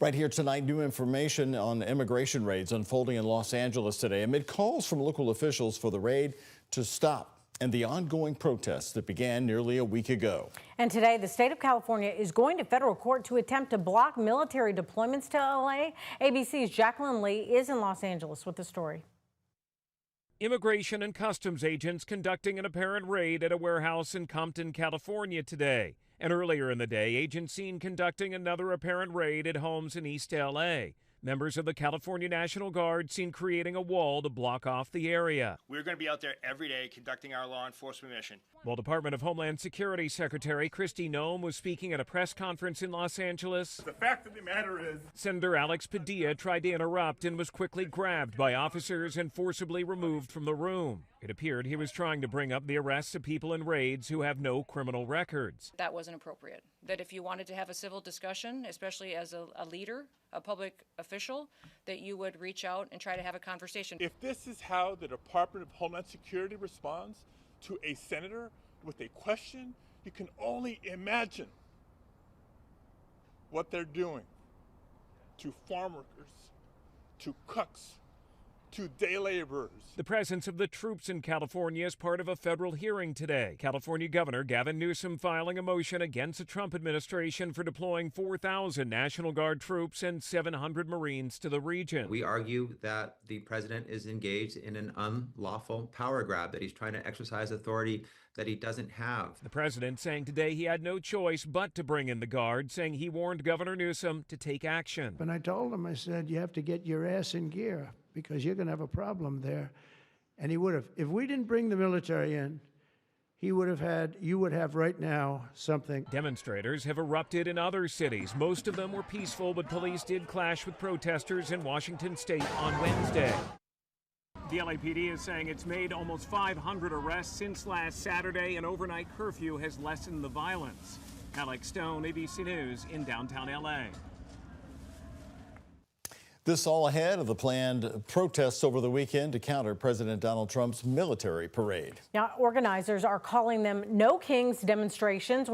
Right here tonight, new information on immigration raids unfolding in Los Angeles today amid calls from local officials for the raid to stop and the ongoing protests that began nearly a week ago. And today, the state of California is going to federal court to attempt to block military deployments to LA. ABC's Jacqueline Lee is in Los Angeles with the story. Immigration and customs agents conducting an apparent raid at a warehouse in Compton, California today. And earlier in the day, agents seen conducting another apparent raid at homes in East LA. Members of the California National Guard seen creating a wall to block off the area. We're going to be out there every day conducting our law enforcement mission. While Department of Homeland Security Secretary Kristi Noem was speaking at a press conference in Los Angeles, the fact of the matter is, Senator Alex Padilla tried to interrupt and was quickly grabbed by officers and forcibly removed from the room. It appeared he was trying to bring up the arrests of people in raids who have no criminal records. That wasn't appropriate. That if you wanted to have a civil discussion, especially as a leader, a public official, that you would reach out and try to have a conversation. if this is how the Department of Homeland Security responds to a senator with a question, you can only imagine what they're doing to farm workers, to cooks, to day laborers. The presence of the troops in California is part of a federal hearing today. California Governor Gavin Newsom filing a motion against the Trump administration for deploying 4,000 National Guard troops and 700 Marines to the region. We argue that the president is engaged in an unlawful power grab, that he's trying to exercise authority that he doesn't have. The president saying today he had no choice but to bring in the Guard, saying he warned Governor Newsom to take action. And I told him, I said, you have to get your ass in gear because you're going to have a problem there. And he would have. If we didn't bring the military in, you would have right now something. Demonstrators have erupted in other cities. Most of them were peaceful, but police did clash with protesters in Washington state on Wednesday. The LAPD is saying it's made almost 500 arrests since last Saturday. An overnight curfew has lessened the violence. Alex Stone, ABC News in downtown LA. This all ahead of the planned protests over the weekend to counter President Donald Trump's military parade. Now, organizers are calling them No Kings demonstrations.